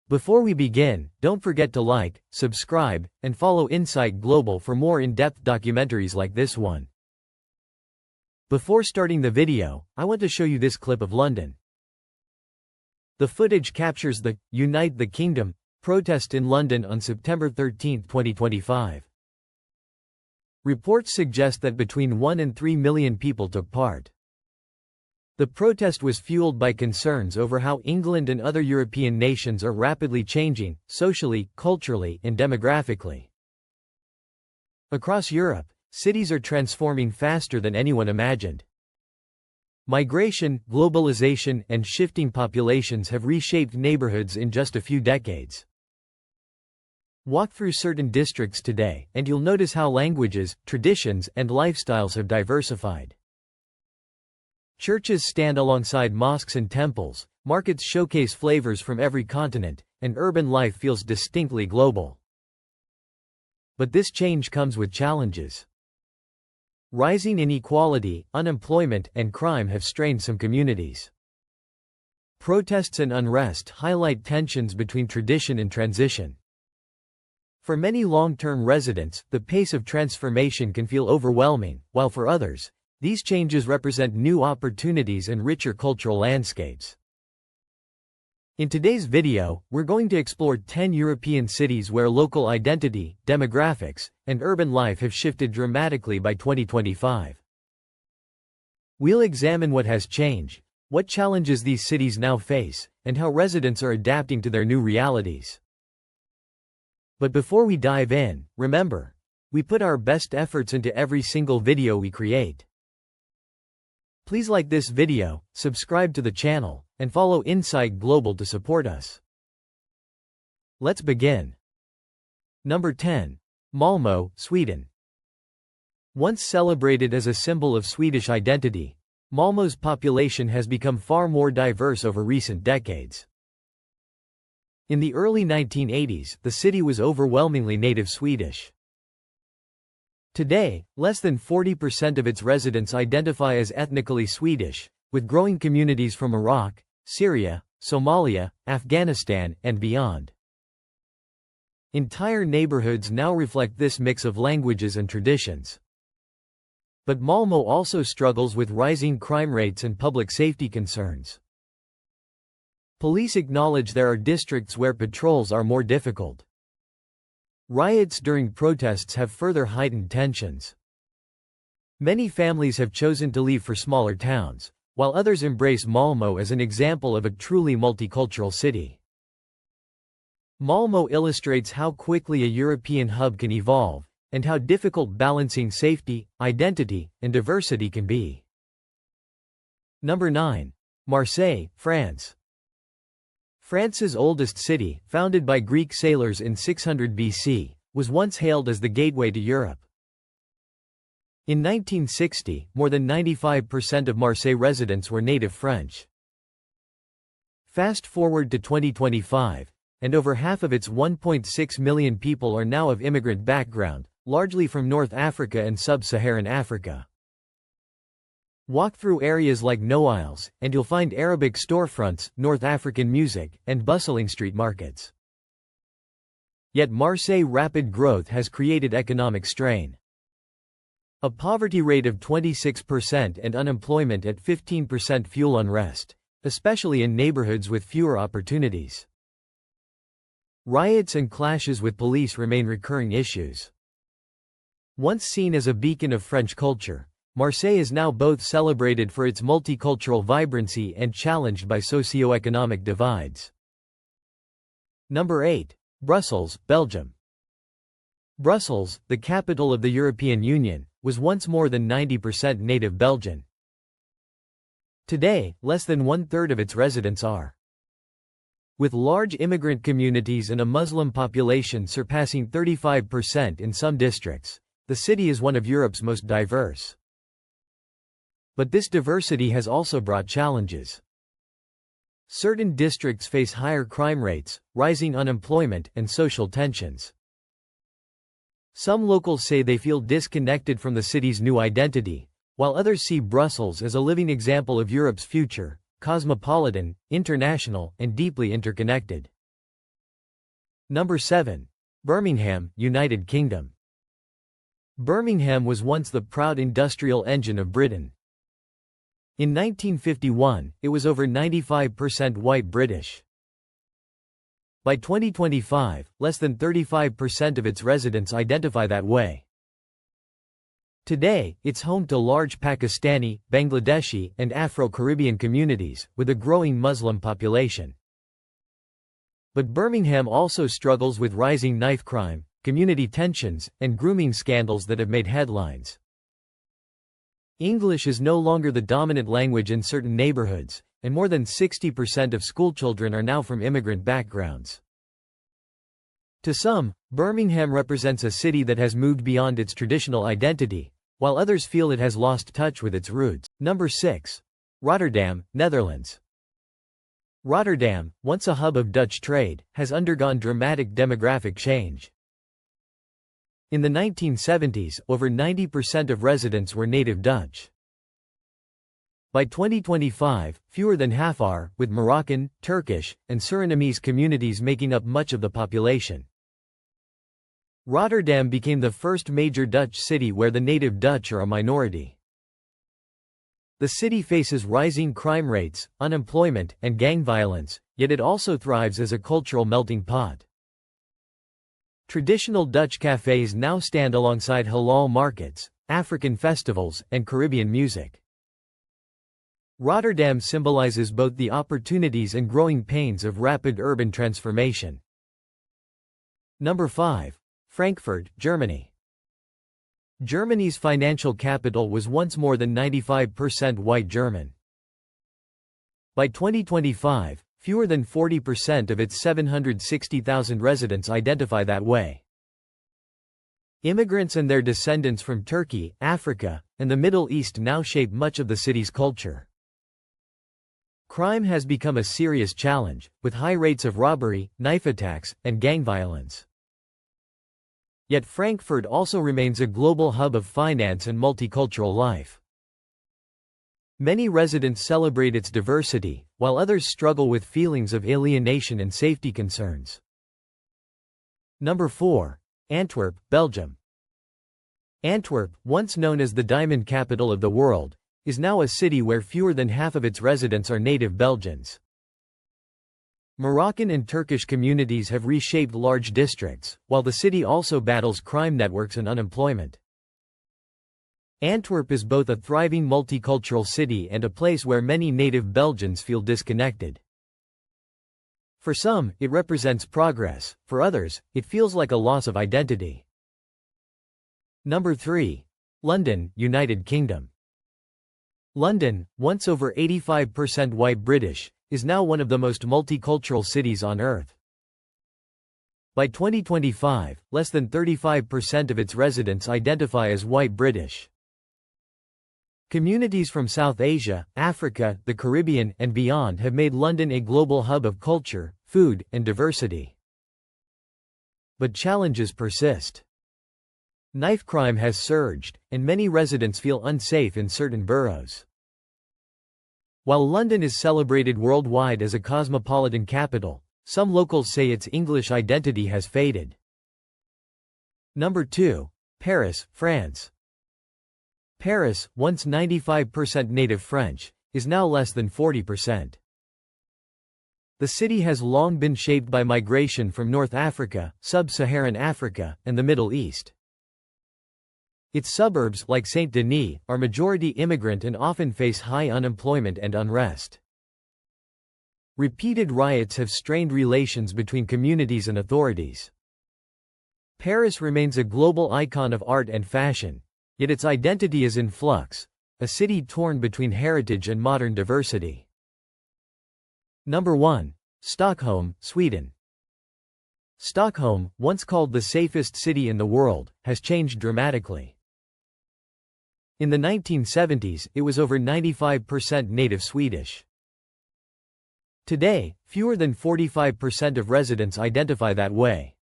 Before we begin, don't forget to like, subscribe, and follow Insight Global for more in-depth documentaries like this one. Before starting the video, I want to show you this clip of London. The footage captures the "Unite the Kingdom" protest in London on September 13, 2025. Reports suggest that between 1 and 3 million people took part. The protest was fueled by concerns over how England and other European nations are rapidly changing, socially, culturally, and demographically. Across Europe, cities are transforming faster than anyone imagined. Migration, globalization, and shifting populations have reshaped neighborhoods in just a few decades. Walk through certain districts today, and you'll notice how languages, traditions, and lifestyles have diversified. Churches stand alongside mosques and temples, markets showcase flavors from every continent, and urban life feels distinctly global. But this change comes with challenges. Rising inequality, unemployment, and crime have strained some communities. Protests and unrest highlight tensions between tradition and transition. For many long-term residents, the pace of transformation can feel overwhelming, while for others, these changes represent new opportunities and richer cultural landscapes. In today's video, we're going to explore 10 European cities where local identity, demographics, and urban life have shifted dramatically by 2025. We'll examine what has changed, what challenges these cities now face, and how residents are adapting to their new realities. But before we dive in, remember, we put our best efforts into every single video we create. Please like this video, subscribe to the channel, and follow Insight Global to support us. Let's begin. Number 10. Malmö, Sweden. Once celebrated as a symbol of Swedish identity, Malmö's population has become far more diverse over recent decades. In the early 1980s, the city was overwhelmingly native Swedish. Today, less than 40% of its residents identify as ethnically Swedish, with growing communities from Iraq, Syria, Somalia, Afghanistan, and beyond. Entire neighborhoods now reflect this mix of languages and traditions. But Malmö also struggles with rising crime rates and public safety concerns. Police acknowledge there are districts where patrols are more difficult. Riots during protests have further heightened tensions. Many families have chosen to leave for smaller towns, while others embrace Malmö as an example of a truly multicultural city. Malmö illustrates how quickly a European hub can evolve, and how difficult balancing safety, identity, and diversity can be. Number 9. Marseille, France. France's oldest city, founded by Greek sailors in 600 BC, was once hailed as the gateway to Europe. In 1960, more than 95% of Marseille residents were native French. Fast forward to 2025, and over half of its 1.6 million people are now of immigrant background, largely from North Africa and Sub-Saharan Africa. Walk through areas like Noailles, and you'll find Arabic storefronts, North African music, and bustling street markets. Yet Marseille's rapid growth has created economic strain. A poverty rate of 26% and unemployment at 15% fuel unrest, especially in neighborhoods with fewer opportunities. Riots and clashes with police remain recurring issues. Once seen as a beacon of French culture, Marseille is now both celebrated for its multicultural vibrancy and challenged by socio-economic divides. Number 8. Brussels, Belgium. Brussels, the capital of the European Union, was once more than 90% native Belgian. Today, less than one-third of its residents are. With large immigrant communities and a Muslim population surpassing 35% in some districts, the city is one of Europe's most diverse. But this diversity has also brought challenges. Certain districts face higher crime rates, rising unemployment, and social tensions. Some locals say they feel disconnected from the city's new identity, while others see Brussels as a living example of Europe's future, cosmopolitan, international, and deeply interconnected. Number 7. Birmingham, United Kingdom. Birmingham was once the proud industrial engine of Britain. In 1951, it was over 95% white British. By 2025, less than 35% of its residents identify that way. Today, it's home to large Pakistani, Bangladeshi, and Afro-Caribbean communities, with a growing Muslim population. But Birmingham also struggles with rising knife crime, community tensions, and grooming scandals that have made headlines. English is no longer the dominant language in certain neighborhoods, and more than 60% of schoolchildren are now from immigrant backgrounds. To some, Birmingham represents a city that has moved beyond its traditional identity, while others feel it has lost touch with its roots. Number 6. Rotterdam, Netherlands. Rotterdam, once a hub of Dutch trade, has undergone dramatic demographic change. In the 1970s, over 90% of residents were native Dutch. By 2025, fewer than half are, with Moroccan, Turkish, and Surinamese communities making up much of the population. Rotterdam became the first major Dutch city where the native Dutch are a minority. The city faces rising crime rates, unemployment, and gang violence, yet it also thrives as a cultural melting pot. Traditional Dutch cafes now stand alongside halal markets, African festivals, and Caribbean music. Rotterdam symbolizes both the opportunities and growing pains of rapid urban transformation. Number 5. Frankfurt, Germany. Germany's financial capital was once more than 95% white German. By 2025, fewer than 40% of its 760,000 residents identify that way. Immigrants and their descendants from Turkey, Africa, and the Middle East now shape much of the city's culture. Crime has become a serious challenge, with high rates of robbery, knife attacks, and gang violence. Yet Frankfurt also remains a global hub of finance and multicultural life. Many residents celebrate its diversity, while others struggle with feelings of alienation and safety concerns. Number 4. Antwerp, Belgium. Antwerp, once known as the diamond capital of the world, is now a city where fewer than half of its residents are native Belgians. Moroccan and Turkish communities have reshaped large districts, while the city also battles crime networks and unemployment. Antwerp is both a thriving multicultural city and a place where many native Belgians feel disconnected. For some, it represents progress; for others, it feels like a loss of identity. Number 3. London, United Kingdom. London, once over 85% white British, is now one of the most multicultural cities on Earth. By 2025, less than 35% of its residents identify as white British. Communities from South Asia, Africa, the Caribbean, and beyond have made London a global hub of culture, food, and diversity. But challenges persist. Knife crime has surged, and many residents feel unsafe in certain boroughs. While London is celebrated worldwide as a cosmopolitan capital, some locals say its English identity has faded. Number 2. Paris, France. Paris, once 95% native French, is now less than 40%. The city has long been shaped by migration from North Africa, Sub-Saharan Africa, and the Middle East. Its suburbs, like Saint-Denis, are majority immigrant and often face high unemployment and unrest. Repeated riots have strained relations between communities and authorities. Paris remains a global icon of art and fashion, yet its identity is in flux, a city torn between heritage and modern diversity. Number 1. Stockholm, Sweden. Stockholm, once called the safest city in the world, has changed dramatically. In the 1970s, it was over 95% native Swedish. Today, fewer than 45% of residents identify that way.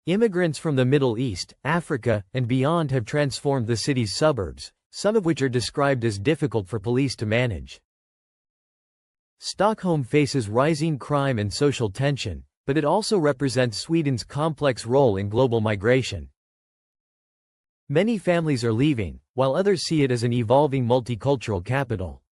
Immigrants from the Middle East, Africa, and beyond have transformed the city's suburbs, some of which are described as difficult for police to manage. Stockholm faces rising crime and social tension, but it also represents Sweden's complex role in global migration. Many families are leaving, while others see it as an evolving multicultural capital.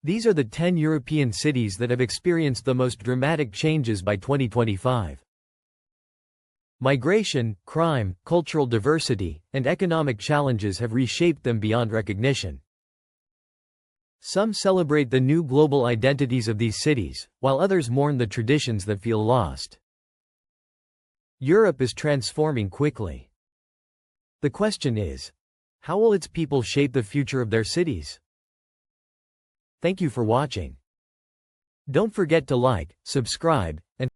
These are the 10 European cities that have experienced the most dramatic changes by 2025. Migration, crime, cultural diversity, and economic challenges have reshaped them beyond recognition. Some celebrate the new global identities of these cities, while others mourn the traditions that feel lost. Europe is transforming quickly. The question is, how will its people shape the future of their cities? Thank you for watching. Don't forget to like, subscribe, and